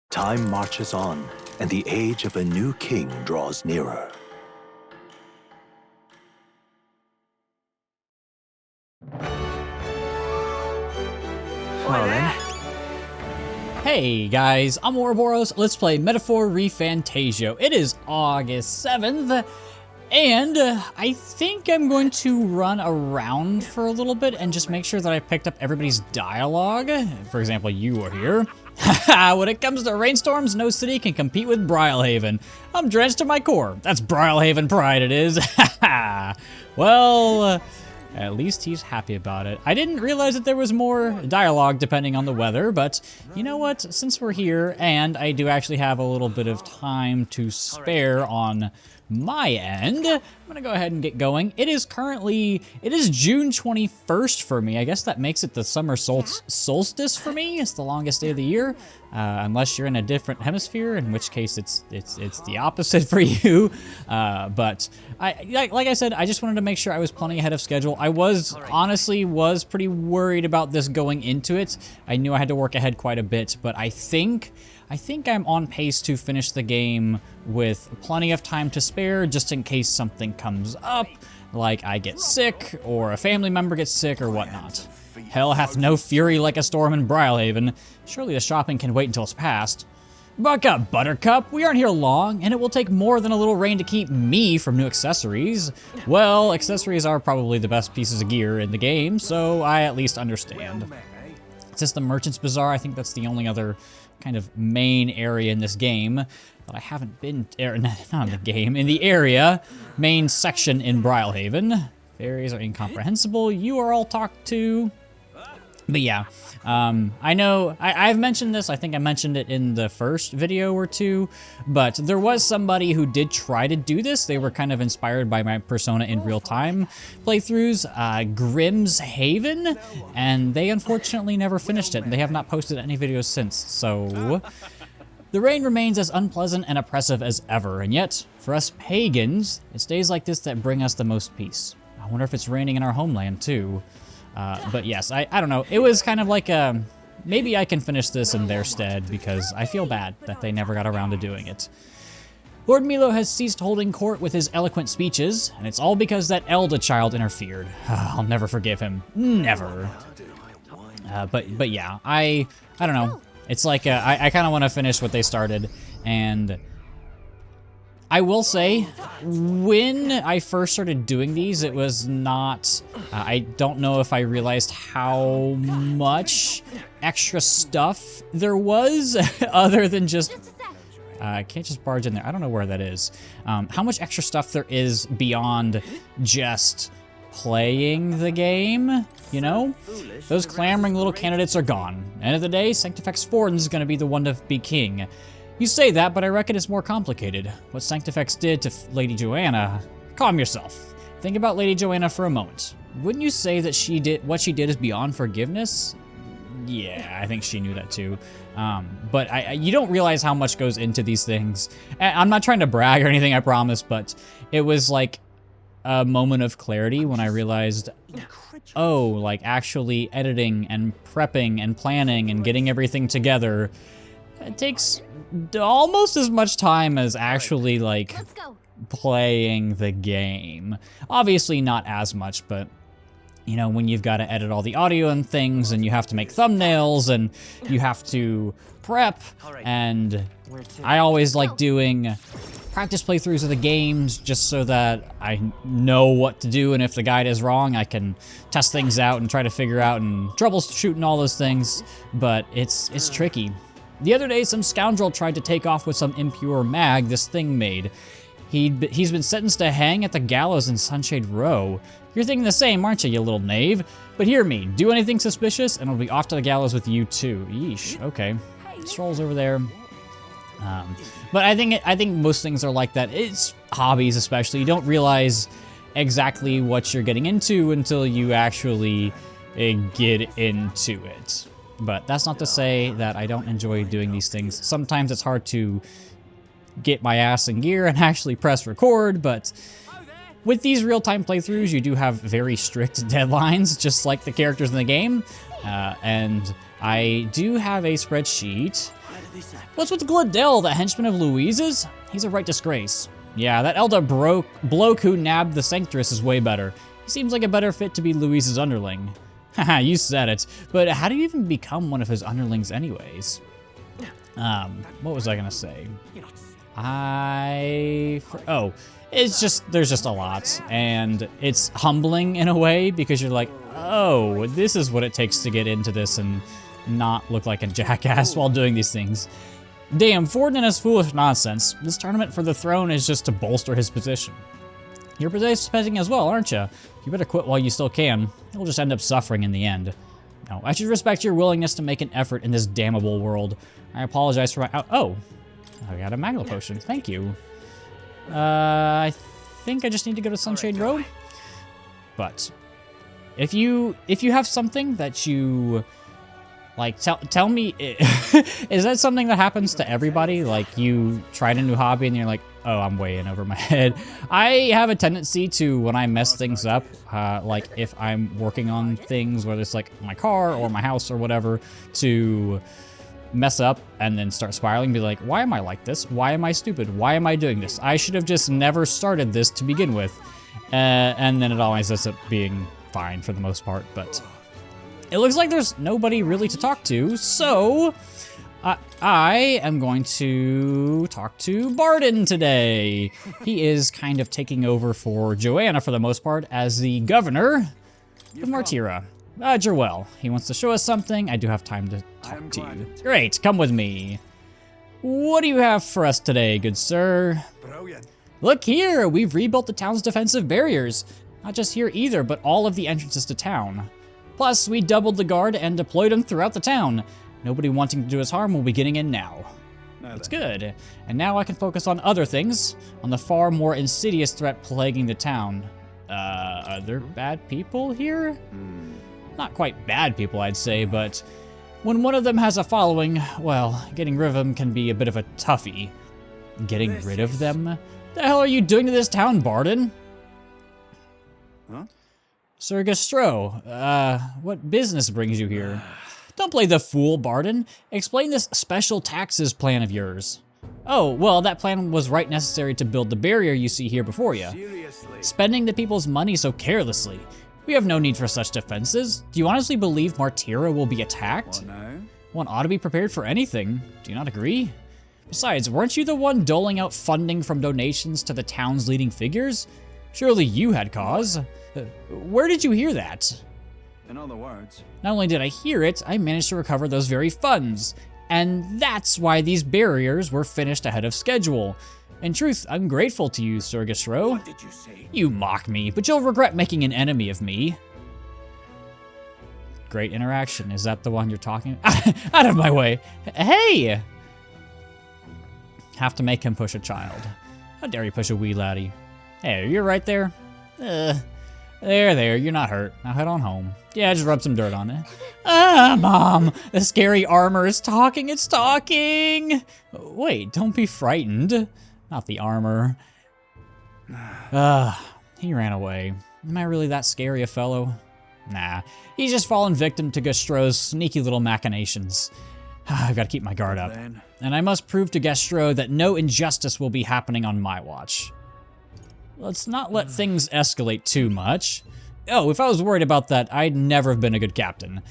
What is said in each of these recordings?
Time marches on, and the age of a new king draws nearer. Well then. Hey guys, I'm Ouroboros. Let's play Metaphor ReFantazio. It is August 7th, and I think I'm going to run around for a little bit and just make sure that I picked up everybody's dialogue. For example, you are here. When it comes to rainstorms, no city can compete with Brilehaven. I'm drenched to my core. That's Brilehaven pride it is. Well, at least he's happy about it. I didn't realize that there was more dialogue depending on the weather, but you know what? Since we're here, and I do actually have a little bit of time to spare on my end, I'm gonna go ahead and get going. It is June 21st for me. I guess that makes it the summer solstice for me. It's the longest day of the year, unless you're in a different hemisphere, in which case it's the opposite for you. But like I said, I just wanted to make sure I was plenty ahead of schedule. I honestly was pretty worried about this going into it. I knew I had to work ahead quite a bit, but I think I'm on pace to finish the game with plenty of time to spare, just in case something comes up, like I get sick, or a family member gets sick, or whatnot. Hell hath no fury like a storm in Brilehaven. Surely the shopping can wait until it's past. Buck up, Buttercup. We aren't here long, and it will take more than a little rain to keep me from new accessories. Well, accessories are probably the best pieces of gear in the game, so I at least understand. Since the Merchant's Bazaar, I think that's the only other kind of main area in this game that I haven't been, not in the game, in the area, main section in Brilehaven. Fairies are incomprehensible. You are all talked to. But yeah, I know, I've mentioned this, I think I mentioned it in the first video or two, but there was somebody who did try to do this. They were kind of inspired by my Persona in real time playthroughs, Grimm's Haven, and they unfortunately never finished it, and they have not posted any videos since, so the rain remains as unpleasant and oppressive as ever, and yet, for us pagans, it's days like this that bring us the most peace. I wonder if it's raining in our homeland too. But yes, I don't know. It was kind of like maybe I can finish this in their stead because I feel bad that they never got around to doing it. Lord Milo has ceased holding court with his eloquent speeches, and it's all because that Elda child interfered. I'll never forgive him. Never. But yeah, I don't know. It's like I kind of want to finish what they started, and I will say, when I first started doing these, it was not, I don't know if I realized how much extra stuff there was, other than just, I can't just barge in there, I don't know where that is. How much extra stuff there is beyond just playing the game, you know? Those clamoring little candidates are gone. End of the day, Sanctifex Fortin's gonna be the one to be king. You say that, but I reckon it's more complicated. What Sanctifex did to Lady Joanna... Calm yourself. Think about Lady Joanna for a moment. Wouldn't you say that what she did is beyond forgiveness? Yeah, I think she knew that too. But you don't realize how much goes into these things. I'm not trying to brag or anything, I promise, but it was like a moment of clarity when I realized, oh, like actually editing and prepping and planning and getting everything together, it takes almost as much time as actually, like, playing the game. Obviously not as much, but, you know, when you've got to edit all the audio and things, and you have to make thumbnails, and you have to prep, and I always like doing practice playthroughs of the games just so that I know what to do, and if the guide is wrong, I can test things out and try to figure out and troubleshoot and all those things, but it's tricky. The other day, some scoundrel tried to take off with some impure mag this thing made. He's been sentenced to hang at the gallows in Sunshade Row. You're thinking the same, aren't you little knave? But hear me, do anything suspicious, and I'll be off to the gallows with you too. Yeesh, okay. Strolls over there. But I think most things are like that. It's hobbies especially. You don't realize exactly what you're getting into until you actually get into it. But that's not to say that I don't enjoy doing these things. Sometimes it's hard to get my ass in gear and actually press record, but with these real-time playthroughs, you do have very strict deadlines, just like the characters in the game. And I do have a spreadsheet What's with Gladell, the henchman of Louise's? He's a right disgrace. Yeah, that elder bloke who nabbed the Sanctress is way better. He seems like a better fit to be Louise's underling. Haha, you said it. But how do you even become one of his underlings anyways? What was I gonna say? It's just, there's just a lot, and it's humbling in a way because you're like, oh, this is what it takes to get into this and not look like a jackass while doing these things. Damn, Ford and his foolish nonsense. This tournament for the throne is just to bolster his position. You're participating as well, aren't you? You better quit while you still can. You'll just end up suffering in the end. No, I should respect your willingness to make an effort in this damnable world. I apologize for my... Oh, I got a Magla potion. Thank you. I think I just need to go to Sunshade Road. But if you have something that you like, tell me, is that something that happens to everybody? Like you tried a new hobby and you're like, oh, I'm way in over my head. I have a tendency to, when I mess things up, like if I'm working on things, whether it's like my car or my house or whatever, to mess up and then start spiraling, be like, why am I like this? Why am I stupid? Why am I doing this? I should have just never started this to begin with. And then it always ends up being fine for the most part, but it looks like there's nobody really to talk to, so I am going to talk to Bardon today. He is kind of taking over for Joanna for the most part as the governor of Martira. Jerwell, he wants to show us something. I do have time to talk to you. Great, come with me. What do you have for us today, good sir? Brilliant. Look here, we've rebuilt the town's defensive barriers. Not just here either, but all of the entrances to town. Plus, we doubled the guard and deployed them throughout the town. Nobody wanting to do us harm will be getting in now. That's good. And now I can focus on other things, on the far more insidious threat plaguing the town. Are there bad people here? Not quite bad people, I'd say, but when one of them has a following, well, getting rid of them can be a bit of a toughie. Getting rid of them? The hell are you doing to this town, Bardon? Huh? Sir Gastro, what business brings you here? Don't play the fool, Bardon. Explain this special taxes plan of yours. Oh, well, that plan was right necessary to build the barrier you see here before you. Seriously? Spending the people's money so carelessly. We have no need for such defenses. Do you honestly believe Martira will be attacked? What now? One ought to be prepared for anything. Do you not agree? Besides, weren't you the one doling out funding from donations to the town's leading figures? Surely you had cause. Where did you hear that? In other words, Not only did I hear it, I managed to recover those very funds. And that's why these barriers were finished ahead of schedule. In truth, I'm grateful to you, Sir Gastro. what did you say? You mock me, but you'll regret making an enemy of me. Great interaction. Is that the one you're talking? Out of my way. Hey! Have to make him push a child. How dare you push a wee laddie? Hey, you're right there. There, you're not hurt. Now head on home. Yeah, just rub some dirt on it. Mom, the scary armor is talking, it's talking! Wait, don't be frightened. Not the armor. He ran away. Am I really that scary a fellow? Nah, he's just fallen victim to Gastro's sneaky little machinations. I've got to keep my guard up. Then, And I must prove to Gastro that no injustice will be happening on my watch. Let's not let things escalate too much. Oh, if I was worried about that, I'd never have been a good captain.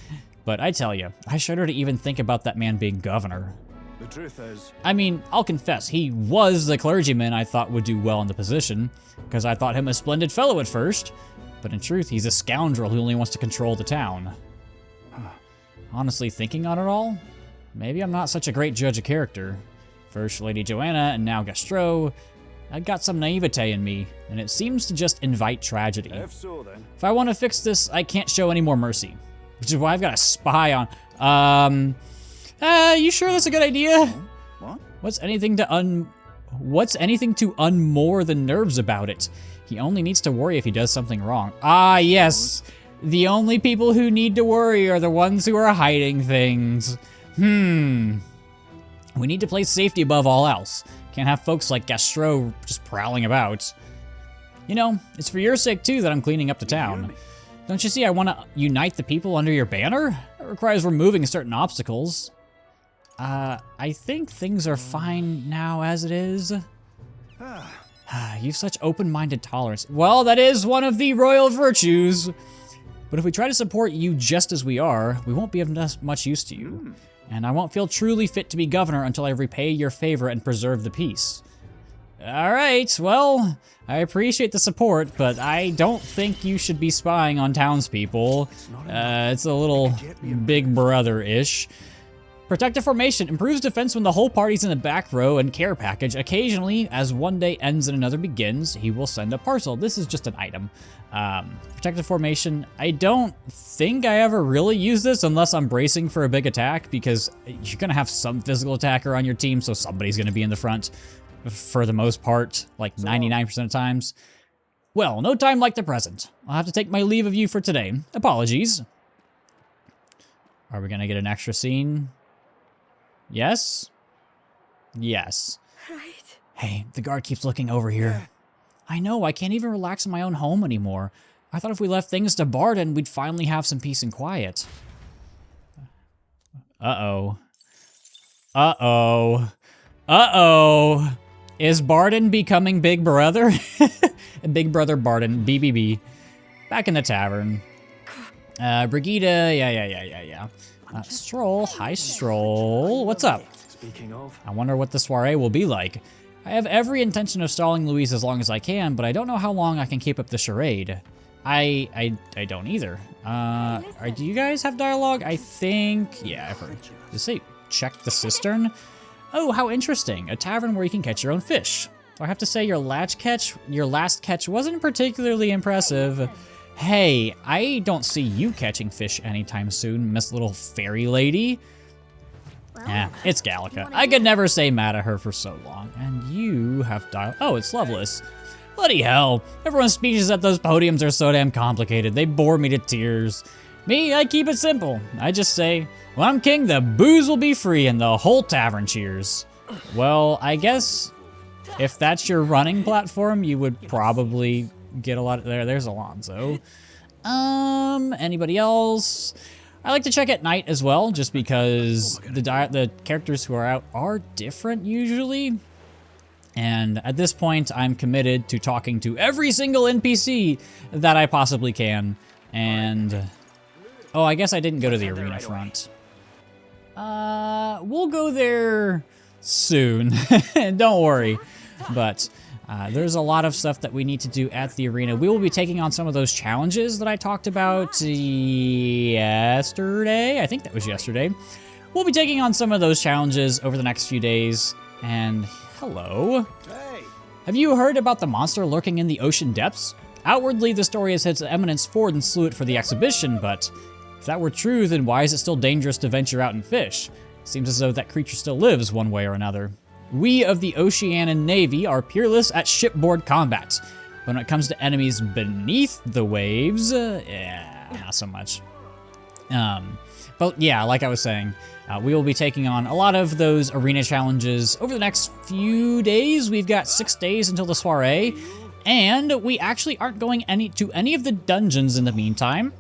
But I tell you, I shudder to even think about that man being governor. the truth is, I mean, I'll confess, he was the clergyman I thought would do well in the position, because I thought him a splendid fellow at first. But in truth, he's a scoundrel who only wants to control the town. Honestly, thinking on it all, maybe I'm not such a great judge of character. First Lady Joanna, and now Gastro. I've got some naivete in me, and it seems to just invite tragedy. if so then, If I want to fix this, I can't show any more mercy. Which is why I've got a spy on. You sure that's a good idea? what? What's anything to unmoor the nerves about it? He only needs to worry if he does something wrong. Ah, yes. The only people who need to worry are the ones who are hiding things. We need to place safety above all else. Can't have folks like Gastro just prowling about. You know, it's for your sake too that I'm cleaning up the town. Don't you see I want to unite the people under your banner? That requires removing certain obstacles. I think things are fine now as it is. You've such open-minded tolerance. Well, that is one of the royal virtues. But if we try to support you just as we are, we won't be of much use to you. And I won't feel truly fit to be governor until I repay your favor and preserve the peace. All right, well, I appreciate the support, but I don't think you should be spying on townspeople. It's a little big brother-ish. Protective formation improves defense when the whole party's in the back row and care package. Occasionally, as one day ends and another begins, he will send a parcel. This is just an item. Protective formation, I don't think I ever really use this unless I'm bracing for a big attack, because you're gonna have some physical attacker on your team, so somebody's gonna be in the front for the most part, like 99% of times. Well, no time like the present. I'll have to take my leave of you for today. Apologies. Are we gonna get an extra scene? Yes? Yes. Right. Hey, the guard keeps looking over here. I know, I can't even relax in my own home anymore. I thought if we left things to Bardon, we'd finally have some peace and quiet. Uh-oh. Uh-oh. Uh-oh. Is Bardon becoming Big Brother? Big Brother Bardon, BBB. Back in the tavern. Brigitta, yeah. Stroll, hi Stroll. What's up? Speaking of, I wonder what the soiree will be like. I have every intention of stalling Louise as long as I can, but I don't know how long I can keep up the charade. I don't either. Do you guys have dialogue? I think, yeah, I've heard. Did it say check the cistern? Oh, how interesting. A tavern where you can catch your own fish. I have to say your last catch wasn't particularly impressive. Hey, I don't see you catching fish anytime soon, Miss Little Fairy Lady. It's Gallica. I could never say mad at her for so long. And you have dial. Oh, it's Loveless. Bloody hell. Everyone's speeches at those podiums are so damn complicated. They bore me to tears. Me, I keep it simple. I just say, when I'm king, the booze will be free and the whole tavern cheers. Well, I guess if that's your running platform, you would probably get a lot of there's Alonso. Anybody else? I like to check at night as well, just because the characters who are out are different usually. And at this point, I'm committed to talking to every single NPC that I possibly can. And oh, I guess I didn't go to the arena front. We'll go there soon. Don't worry. But there's a lot of stuff that we need to do at the arena. We will be taking on some of those challenges that I talked about yesterday. I think that was yesterday. We'll be taking on some of those challenges over the next few days. And hello. Hey. Have you heard about the monster lurking in the ocean depths? Outwardly, the story has hit Eminence Ford and slew it for the exhibition, but if that were true, then why is it still dangerous to venture out and fish? Seems as though that creature still lives one way or another. We of the Oceanian Navy are peerless at shipboard combat. But when it comes to enemies beneath the waves, yeah, not so much. But yeah, like I was saying, we will be taking on a lot of those arena challenges over the next few days. We've got 6 days until the soiree, and we actually aren't going to any of the dungeons in the meantime.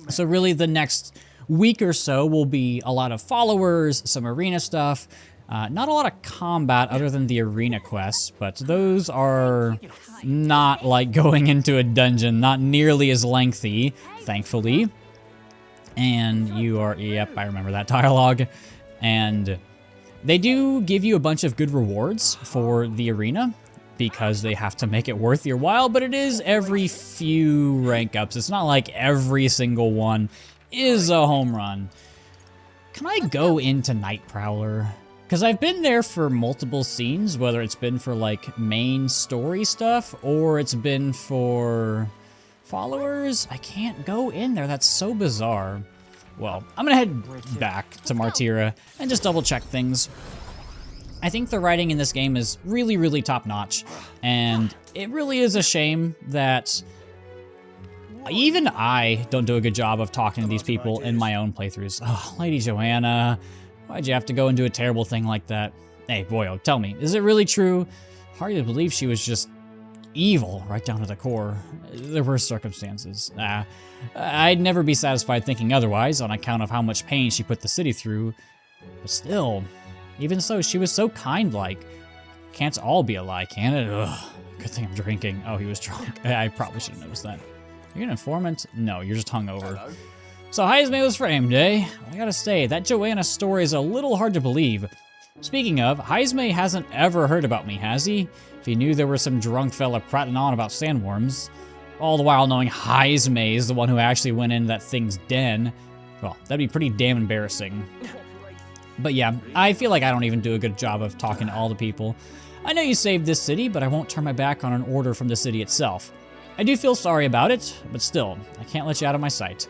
So really the next week or so will be a lot of followers, some arena stuff, not a lot of combat other than the arena quests, but those are not like going into a dungeon, not nearly as lengthy, thankfully. And you are, yep, I remember that dialogue. And they do give you a bunch of good rewards for the arena because they have to make it worth your while, but it is every few rank ups. It's not like every single one is a home run. Can I go into Night Prowler? Because I've been there for multiple scenes, whether it's been for like main story stuff or it's been for followers. I can't go in there. That's so bizarre. Well, I'm gonna head back to Martira and just double check things. I think the writing in this game is really, really top notch, and it really is a shame that even I don't do a good job of talking to these people in my own playthroughs. Oh, Lady Joanna, why'd you have to go and do a terrible thing like that? Hey, boyo, tell me, is it really true? Hard to believe she was just evil right down to the core. There were circumstances. I'd never be satisfied thinking otherwise on account of how much pain she put the city through. But still, even so, she was so kind-like. Can't all be a lie, can it? Ugh, good thing I'm drinking. Oh, he was drunk. I probably should have noticed that. Are you an informant? No, you're just hungover. Hello? So Heisme was framed, eh? Well, I gotta say, that Joanna story is a little hard to believe. Speaking of, Heisme hasn't ever heard about me, has he? If he knew there was some drunk fella prattling on about sandworms, all the while knowing Heisme is the one who actually went into that thing's den, well, that'd be pretty damn embarrassing. But yeah, I feel like I don't even do a good job of talking to all the people. I know you saved this city, but I won't turn my back on an order from the city itself. I do feel sorry about it, but still, I can't let you out of my sight.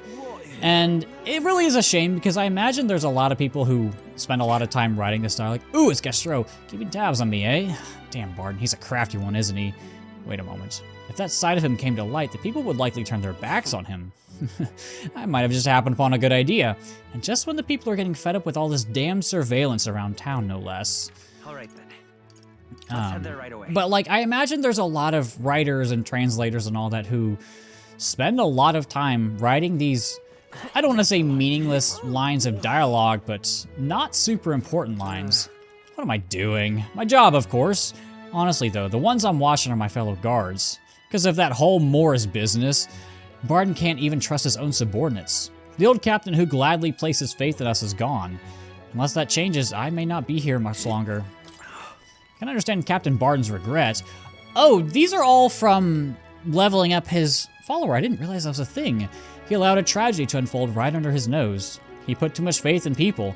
And it really is a shame because I imagine there's a lot of people who spend a lot of time writing this style, like, ooh, it's Gastro, keeping tabs on me, eh? Damn, Bardon, he's a crafty one, isn't he? Wait a moment. If that side of him came to light, the people would likely turn their backs on him. I might have just happened upon a good idea. And just when the people are getting fed up with all this damn surveillance around town, no less. All right, then. Let's head there right away. But, like, I imagine there's a lot of writers and translators and all that who spend a lot of time writing these, I don't want to say meaningless lines of dialogue, but not super important lines. What am I doing? My job, of course. Honestly, though, the ones I'm watching are my fellow guards. Because of that whole Morris business, Bardon can't even trust his own subordinates. The old captain who gladly placed his faith in us is gone. Unless that changes, I may not be here much longer. Can understand Captain Bardon's regret. Oh, these are all from leveling up his follower. I didn't realize that was a thing. He allowed a tragedy to unfold right under his nose. He put too much faith in people.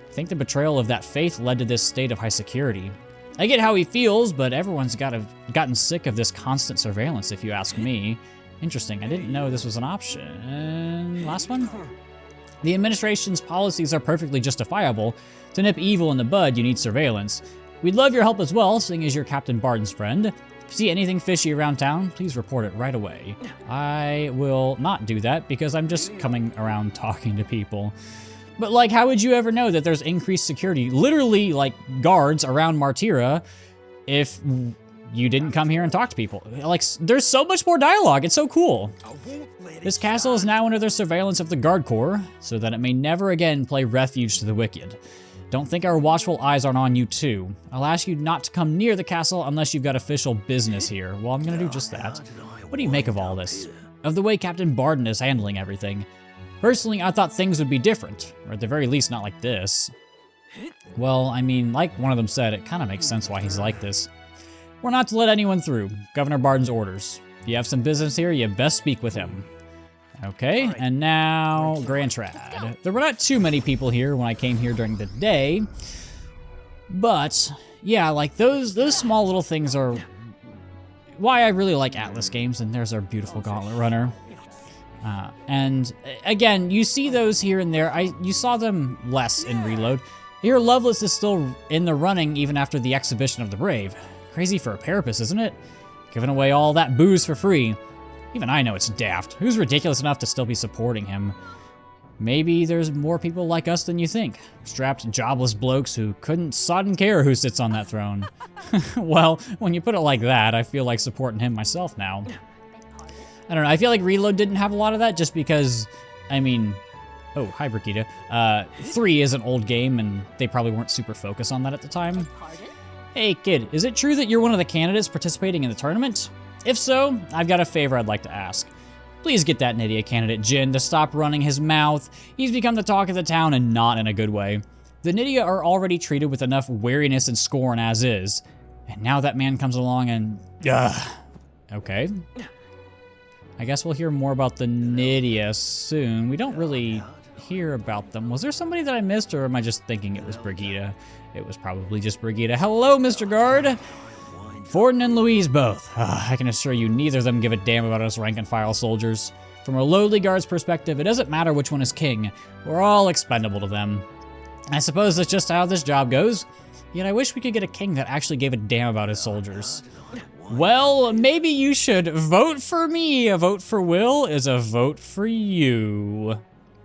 I think the betrayal of that faith led to this state of high security. I get how he feels, but everyone's gotten sick of this constant surveillance, if you ask me. Interesting, I didn't know this was an option. Last one? The administration's policies are perfectly justifiable. To nip evil in the bud, you need surveillance. We'd love your help as well, seeing as you're Captain Bardon's friend. If you see anything fishy around town, please report it right away. I will not do that because I'm just coming around talking to people. But, like, how would you ever know that there's increased security, literally, like, guards around Martira, if you didn't come here and talk to people? Like, there's so much more dialogue. It's so cool. This castle is now under the surveillance of the Guard Corps, so that it may never again play refuge to the wicked. Don't think our watchful eyes aren't on you, too. I'll ask you not to come near the castle unless you've got official business here. Well, I'm gonna do just that. What do you make of all this? Of the way Captain Bardon is handling everything? Personally, I thought things would be different, or at the very least not like this. Well, I mean, like one of them said, it kind of makes sense why he's like this. We're not to let anyone through. Governor Bardon's orders. If you have some business here, you best speak with him. Okay, and now Grand Trad. There were not too many people here when I came here during the day, but yeah, like those small little things are why I really like Atlas games, and there's our beautiful Gauntlet Runner. And again, you see those here and there. You saw them less in Reload. Here, Loveless is still in the running even after the exhibition of the Brave. Crazy for a Parapus, isn't it? Giving away all that booze for free. Even I know it's daft. Who's ridiculous enough to still be supporting him? Maybe there's more people like us than you think. Strapped, jobless blokes who couldn't sodden care who sits on that throne. Well, when you put it like that, I feel like supporting him myself now. I don't know, I feel like Reload didn't have a lot of that just because, I mean, oh, hi Brigitta. 3 is an old game and they probably weren't super focused on that at the time. Hey kid, is it true that you're one of the candidates participating in the tournament? If so, I've got a favor I'd like to ask. Please get that Nydia candidate Jin to stop running his mouth. He's become the talk of the town and not in a good way. The Nydia are already treated with enough wariness and scorn as is. And now that man comes along and... Okay. I guess we'll hear more about the Nydia soon. We don't really hear about them. Was there somebody that I missed, or am I just thinking it was Brigitta? It was probably just Brigitta. Hello, Mr. Guard! Forden and Louise both. I can assure you neither of them give a damn about us rank-and-file soldiers. From a lowly guard's perspective, it doesn't matter which one is king. We're all expendable to them. I suppose that's just how this job goes. Yet I wish we could get a king that actually gave a damn about his soldiers. Well, maybe you should vote for me. A vote for Will is a vote for you.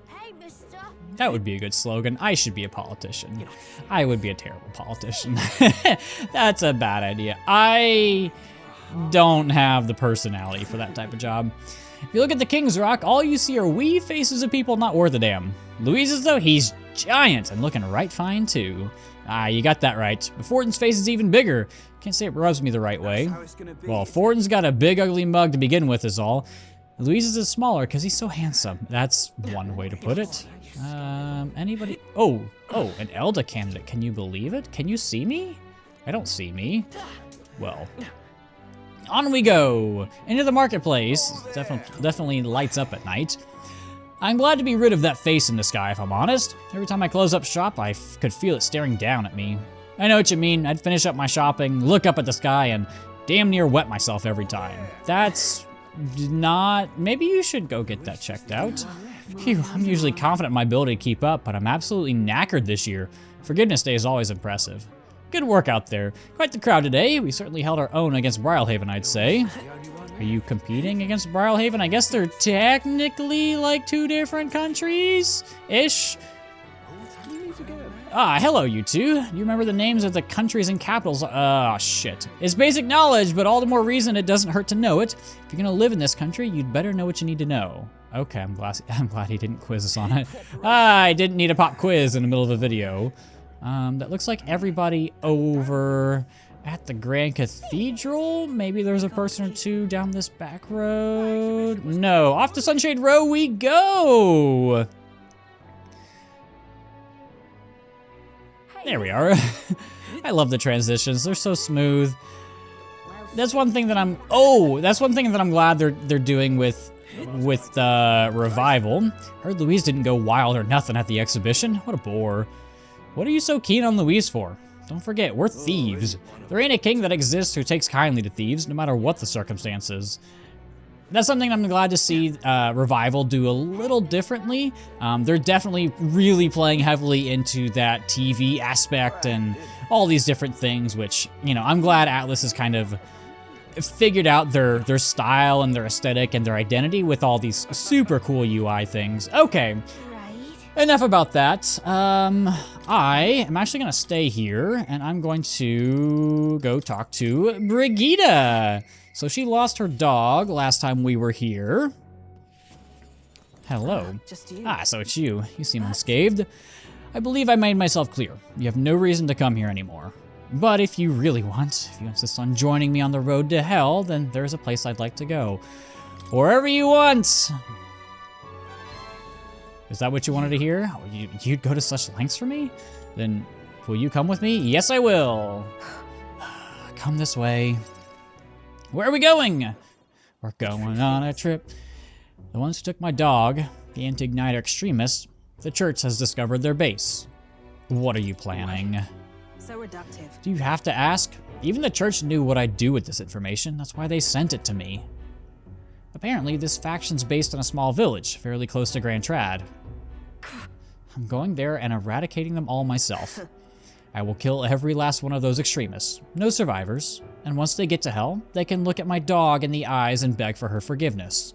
Hey, mister. That would be a good slogan. I should be a politician. I would be a terrible politician. That's a bad idea. I don't have the personality for that type of job. If you look at the King's Rock, all you see are wee faces of people not worth a damn. Louise's, though, he's giant and looking right fine too. Ah, you got that right. But Fortin's face is even bigger. Can't say it rubs me the right way. Well, Fortin's got a big ugly mug to begin with is all. Louise's is smaller because he's so handsome. That's one way to put it. Anybody? Oh, an Elda candidate. Can you believe it? Can you see me? I don't see me. Well, on we go. Into the marketplace. Definitely lights up at night. I'm glad to be rid of that face in the sky, if I'm honest. Every time I close up shop, I could feel it staring down at me. I know what you mean. I'd finish up my shopping, look up at the sky, and damn near wet myself every time. That's not... Maybe you should go get that checked out. Phew, I'm usually confident in my ability to keep up, but I'm absolutely knackered this year. Forgiveness Day is always impressive. Good work out there. Quite the crowd today. We certainly held our own against Brilehaven, I'd say. Are you competing against Brilehaven? I guess they're technically like 2 different countries-ish. Ah, hello, you two. You remember the names of the countries and capitals? Ah, shit. It's basic knowledge, but all the more reason it doesn't hurt to know it. If you're gonna live in this country, you'd better know what you need to know. Okay, I'm glad he didn't quiz us on it. I didn't need a pop quiz in the middle of a video. That looks like everybody over at the Grand Cathedral. Maybe there's a person or two down this back road. No, off to Sunshade Row we go. There we are. I love the transitions. They're so smooth. That's one thing that I'm glad they're doing with Revival. Heard Louise didn't go wild or nothing at the exhibition. What a bore. What are you so keen on Louise for? Don't forget, we're thieves. There ain't a king that exists who takes kindly to thieves, no matter what the circumstances. That's something I'm glad to see Revival do a little differently. They're definitely really playing heavily into that TV aspect and all these different things, which, you know, I'm glad Atlas has kind of figured out their style and their aesthetic and their identity with all these super cool UI things. Okay. Enough about that. I am actually gonna stay here and I'm going to go talk to Brigitta. So she lost her dog last time we were here. Hello. Ah, so it's you. You seem unscathed. I believe I made myself clear. You have no reason to come here anymore. But if you really want, if you insist on joining me on the road to hell, then there's a place I'd like to go. Wherever you want. Is that what you wanted to hear? You'd go to such lengths for me? Then will you come with me? Yes, I will. Come this way. Where are we going? We're going on a trip. The ones who took my dog, the anti-igniter extremists, the church has discovered their base. What are you planning? So reductive. Do you have to ask? Even the church knew what I'd do with this information. That's why they sent it to me. Apparently, this faction's based in a small village, fairly close to Grand Trad. I'm going there and eradicating them all myself. I will kill every last one of those extremists. No survivors. And once they get to hell, they can look at my dog in the eyes and beg for her forgiveness.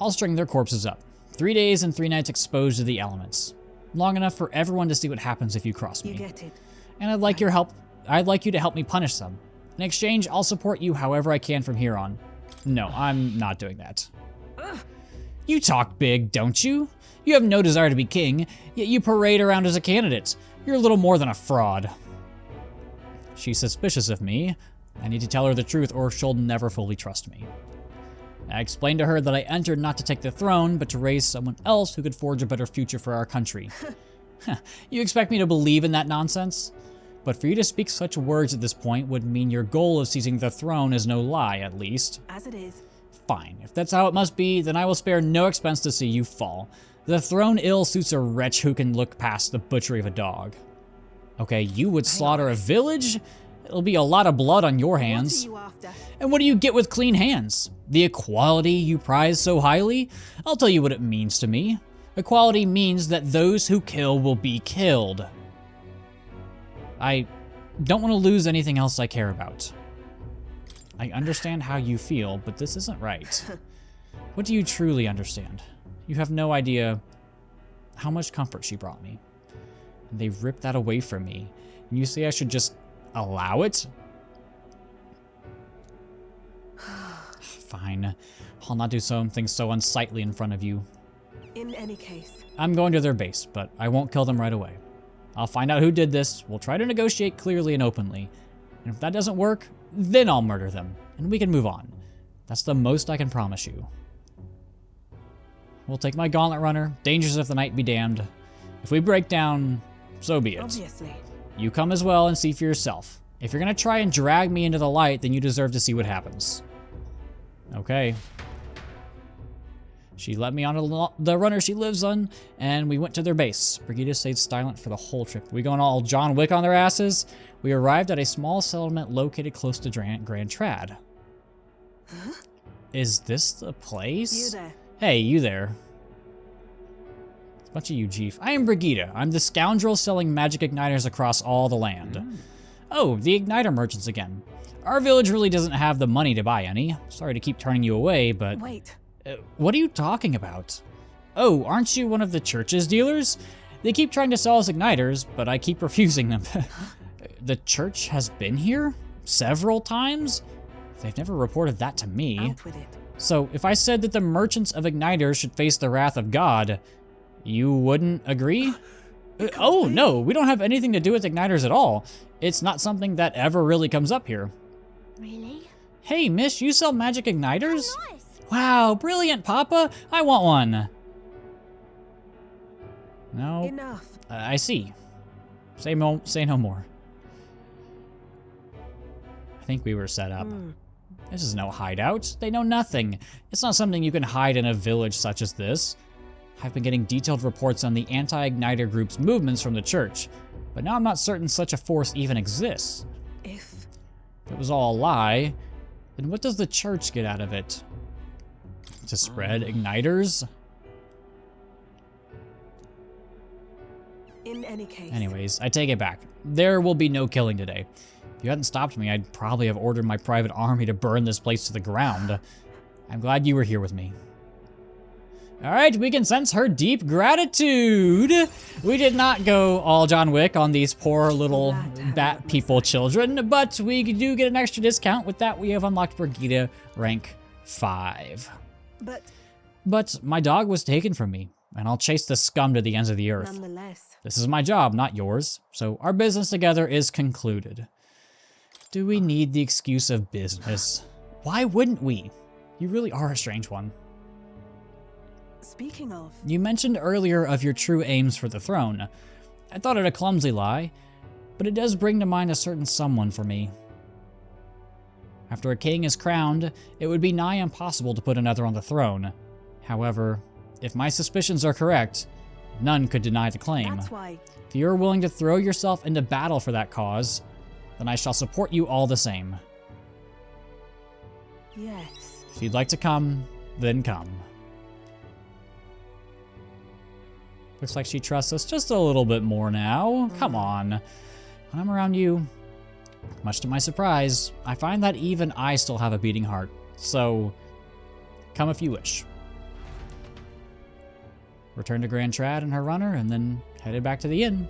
I'll string their corpses up. 3 days and 3 nights exposed to the elements. Long enough for everyone to see what happens if you cross me. You get it. And I'd like your help. I'd like you to help me punish them. In exchange, I'll support you however I can from here on. No, I'm not doing that. You talk big, don't you? You have no desire to be king, yet you parade around as a candidate. You're a little more than a fraud. She's suspicious of me. I need to tell her the truth or she'll never fully trust me. I explained to her that I entered not to take the throne, but to raise someone else who could forge a better future for our country. You expect me to believe in that nonsense? But for you to speak such words at this point would mean your goal of seizing the throne is no lie, at least. As it is. Fine. If that's how it must be, then I will spare no expense to see you fall. The throne ill suits a wretch who can look past the butchery of a dog. Okay, you would slaughter a village? It'll be a lot of blood on your hands. What are you after? And what do you get with clean hands? The equality you prize so highly? I'll tell you what it means to me. Equality means that those who kill will be killed. I don't want to lose anything else I care about. I understand how you feel, but this isn't right. What do you truly understand? You have no idea how much comfort she brought me. And they ripped that away from me. And you say I should just allow it? Fine. I'll not do something so unsightly in front of you. In any case. I'm going to their base, but I won't kill them right away. I'll find out who did this, we'll try to negotiate clearly and openly, and if that doesn't work, then I'll murder them, and we can move on. That's the most I can promise you. We'll take my gauntlet runner, dangers of the night be damned. If we break down, so be it. Obviously. You come as well and see for yourself. If you're gonna try and drag me into the light, then you deserve to see what happens. Okay. She let me on the runner she lives on, and we went to their base. Brigitta stayed silent for the whole trip. We going all John Wick on their asses? We arrived at a small settlement located close to Grand Trad. Huh? Is this the place? You there. Hey, you there. It's a bunch of you, Chief. I am Brigitta. I'm the scoundrel selling magic igniters across all the land. Oh, the igniter merchants again. Our village really doesn't have the money to buy any. Sorry to keep turning you away, but... Wait. What are you talking about? Oh, aren't you one of the church's dealers? They keep trying to sell us igniters, but I keep refusing them. The church has been here? Several times? They've never reported that to me. Out with it. So, if I said that the merchants of igniters should face the wrath of God, you wouldn't agree? Oh, no, we don't have anything to do with igniters at all. It's not something that ever really comes up here. Really? Hey, miss, you sell magic igniters? Nice. Wow, brilliant, Papa. I want one. No. Enough. I see. Say no more. I think we were set up. This is no hideout. They know nothing. It's not something you can hide in a village such as this. I've been getting detailed reports on the anti-igniter group's movements from the church, but now I'm not certain such a force even exists. If If it was all a lie, then what does the church get out of it? To spread igniters? in any case. Anyways, I take it back. There will be no killing today. If you hadn't stopped me, I'd probably have ordered my private army to burn this place to the ground. I'm glad you were here with me. Alright, we can sense her deep gratitude. We did not go all John Wick on these poor little bat people children, but we do get an extra discount. With that, we have unlocked Brigitta Rank 5. But my dog was taken from me, and I'll chase the scum to the ends of the earth. Nonetheless. This is my job, not yours, so our business together is concluded. Do we need the excuse of business? Why wouldn't we? You really are a strange one. Speaking of. You mentioned earlier of your true aims for the throne. I thought it a clumsy lie, but it does bring to mind a certain someone for me. After a king is crowned, it would be nigh impossible to put another on the throne. However, if my suspicions are correct, none could deny the claim. That's why. If you're willing to throw yourself into battle for that cause, then I shall support you all the same. Yes. If you'd like to come, then come. Looks like she trusts us just a little bit more now. Come on. When I'm around you, much to my surprise, I find that even I still have a beating heart. So, come if you wish. Return to Grand Trad and her runner, and then headed back to the inn.